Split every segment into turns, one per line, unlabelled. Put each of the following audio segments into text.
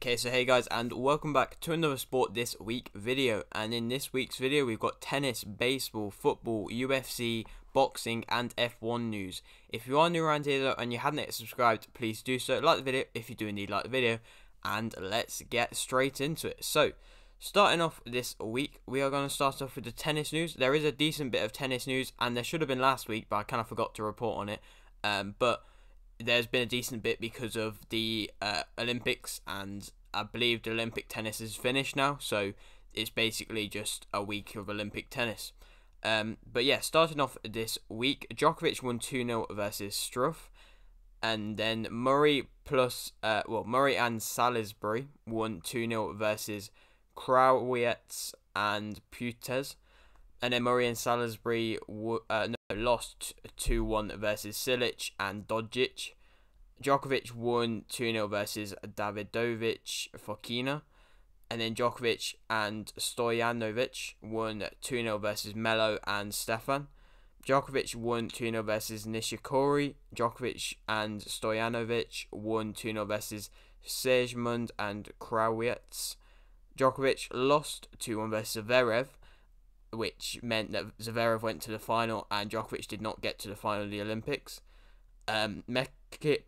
Okay, so hey guys, and welcome back to another Sport This Week video. And in this week's video, we've got tennis, baseball, football, UFC, boxing, and F1 news. If you are new around here though, and you haven't yet subscribed, please do so. Like the video if you do indeed like the video, and let's get straight into it. So, starting off this week, we are going to start off with the tennis news. There is a decent bit of tennis news, and there should have been last week, but I kind of forgot to report on it. But there's been a decent bit because of the Olympics, and I believe the Olympic tennis is finished now, so it's basically just a week of Olympic tennis. But yeah, starting off this week, Djokovic won 2-0 versus Struff, and then Murray and Salisbury won 2-0 versus Krawietz and Putes. And then Murray and Salisbury lost 2-1 versus Silic and Dodzic. Djokovic won 2-0 versus Davidovich Fokina. And then Djokovic and Stojanovic won 2-0 versus Melo and Stefan. Djokovic won 2-0 versus Nishikori. Djokovic and Stojanovic won 2-0 versus Sejmund and Krawietz. Djokovic lost 2-1 versus Zverev, which meant that Zverev went to the final and Djokovic did not get to the final of the Olympics. Mekic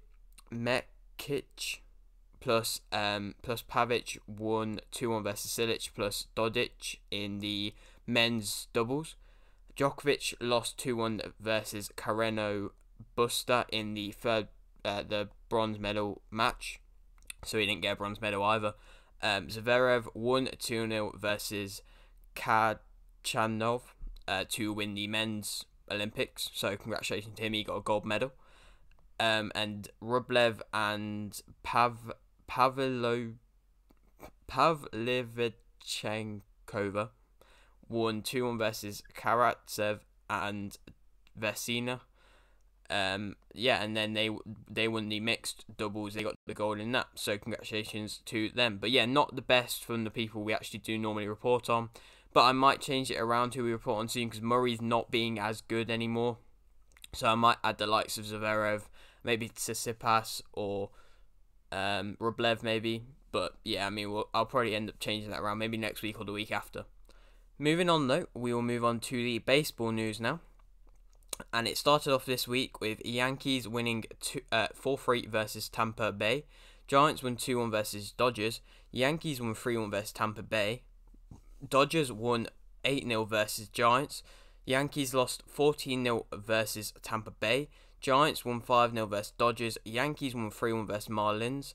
plus Pavic won 2-1 versus Silic plus Dodic in the men's doubles. Djokovic lost 2-1 versus Carreno Busta in the bronze medal match, so he didn't get a bronze medal either. Zverev won 2-0 versus Kachanov to win the men's Olympics, so congratulations to him, he got a gold medal. And Rublev and Pavlyuchenkova won 2-1 versus Karatsev and Vesina. And then they won the mixed doubles. They got the gold in that, so congratulations to them. But yeah, not the best from the people we actually do normally report on. But I might change it around who we report on soon, because Murray's not being as good anymore. So I might add the likes of Zverev, maybe Tsitsipas or Rublev maybe. But yeah, I mean, I'll probably end up changing that around maybe next week or the week after. Moving on though, we will move on to the baseball news now. And it started off this week with Yankees winning 4-3 versus Tampa Bay. Giants won 2-1 versus Dodgers. Yankees won 3-1 versus Tampa Bay. Dodgers won 8-0 versus Giants. Yankees lost 14-0 versus Tampa Bay. Giants won 5-0 versus Dodgers. Yankees won 3-1 versus Marlins.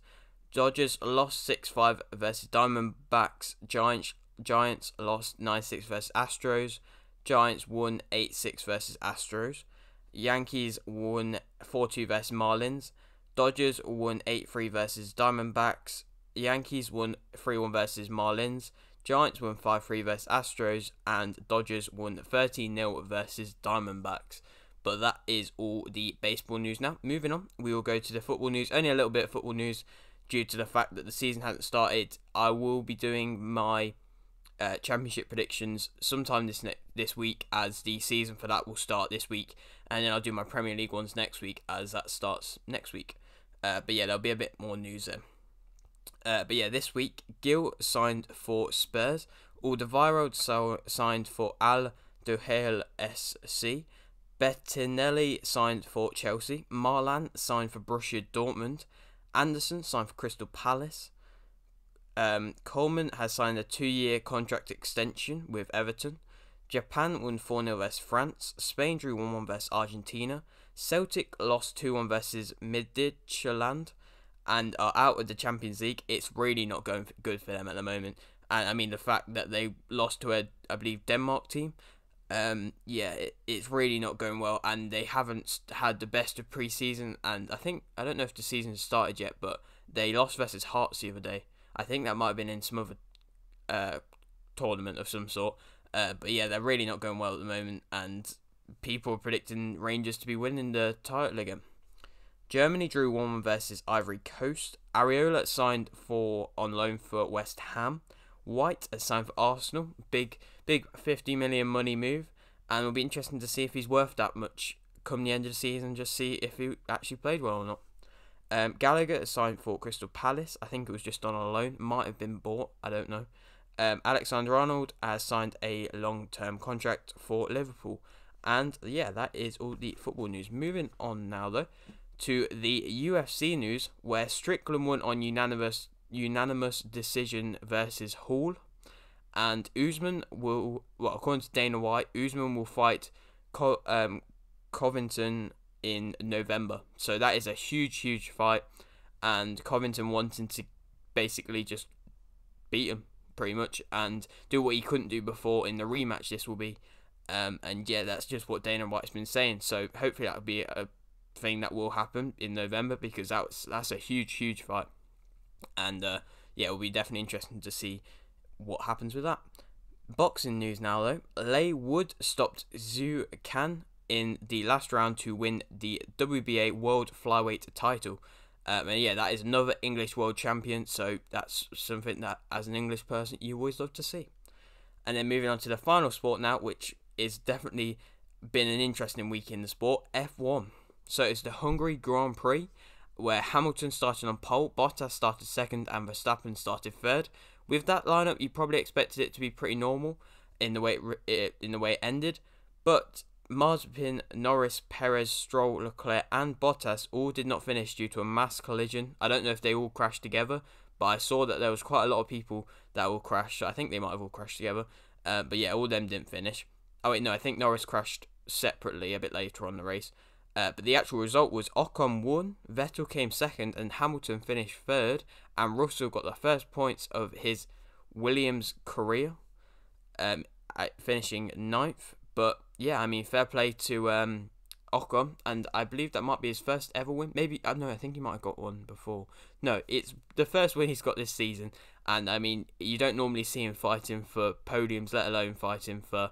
Dodgers lost 6-5 versus Diamondbacks. Giants lost 9-6 versus Astros. Giants won 8-6 versus Astros. Yankees won 4-2 versus Marlins. Dodgers won 8-3 versus Diamondbacks. Yankees won 3-1 versus Marlins. Giants won 5-3 versus Astros, and Dodgers won 13-0 versus Diamondbacks. But that is all the baseball news now. Moving on, we will go to the football news. Only a little bit of football news due to the fact that the season hasn't started. I will be doing my championship predictions sometime this week, as the season for that will start this week, and then I'll do my Premier League ones next week, as that starts next week. But yeah, there'll be a bit more news there. But yeah, this week, Gil signed for Spurs. Alderweireld signed for Al Duhail SC. Bettinelli signed for Chelsea. Marlan signed for Borussia Dortmund. Anderson signed for Crystal Palace. Coleman has signed a 2-year contract extension with Everton. Japan won 4-0 versus France. Spain drew 1-1 versus Argentina. Celtic lost 2-1 versus Midtjylland and are out of the Champions League. It's really not going good for them at the moment. And I mean, the fact that they lost to I believe, Denmark team, it's really not going well, and they haven't had the best of pre-season. And I don't know if the season has started yet, but they lost versus Hearts the other day. I think that might have been in some other tournament of some sort. But yeah, they're really not going well at the moment, and people are predicting Rangers to be winning the title again. Germany drew 1-1 versus Ivory Coast. Areola signed on loan for West Ham. White has signed for Arsenal. Big 50 million money move, and it'll be interesting to see if he's worth that much come the end of the season. Just see if he actually played well or not. Gallagher signed for Crystal Palace. I think it was just on a loan. Might have been bought. I don't know. Alexander-Arnold has signed a long-term contract for Liverpool. And yeah, that is all the football news. Moving on now, though, to the UFC news, where Strickland won on unanimous decision versus Hall. And Usman will, well, according to Dana White, Usman will fight Covington in November. So that is a huge fight. And Covington wanting to basically just beat him, pretty much, and do what he couldn't do before in the rematch this will be. And yeah, that's just what Dana White's been saying. So hopefully that'll be a thing that will happen in November, because that's a huge fight. And yeah, it'll be definitely interesting to see what happens with that. Boxing news now, though. Leigh Wood stopped Zhu Can in the last round to win the WBA World Flyweight title. And yeah, that is another English world champion, so that's something that, as an English person, you always love to see. And then moving on to the final sport now, which is definitely been an interesting week in the sport, F1. So it's the Hungary Grand Prix, where Hamilton started on pole, Bottas started second, and Verstappen started third. With that lineup, you probably expected it to be pretty normal in the way it ended, but Mazepin, Norris, Perez, Stroll, Leclerc and Bottas all did not finish due to a mass collision. I don't know if they all crashed together, but I saw that there was quite a lot of people that all crashed. So I think they might have all crashed together. But yeah, all of them didn't finish. Oh wait, no, I think Norris crashed separately a bit later on the race. But the actual result was Ocon won, Vettel came second, and Hamilton finished third, and Russell got the first points of his Williams career, finishing ninth. But yeah, I mean, fair play to Ocon, and I believe that might be his first ever win. Maybe, I don't know, I think he might have got one before. No, it's the first win he's got this season, and I mean, you don't normally see him fighting for podiums, let alone fighting for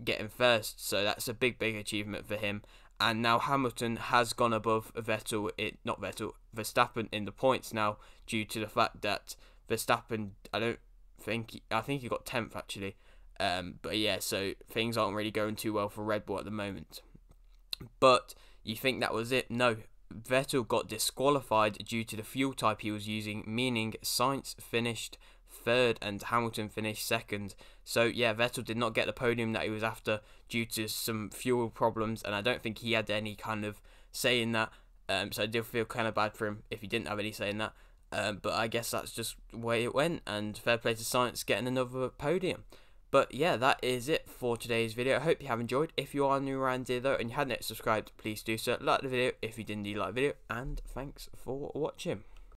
getting first, so that's a big achievement for him. And now Hamilton has gone above Verstappen in the points now, due to the fact that Verstappen, I think he got 10th actually. But yeah, so things aren't really going too well for Red Bull at the moment. But you think that was it? No. Vettel got disqualified due to the fuel type he was using, meaning Sainz finished third and Hamilton finished second. So yeah, Vettel did not get the podium that he was after due to some fuel problems, and I don't think he had any kind of say in that. So I do feel kind of bad for him if he didn't have any say in that. But I guess that's just the way it went, and fair play to Sainz getting another podium. But yeah, that is it for today's video. I hope you have enjoyed. If you are new around here though and you hadn't yet subscribed, please do so. Like the video if you did indeed like the video, and thanks for watching.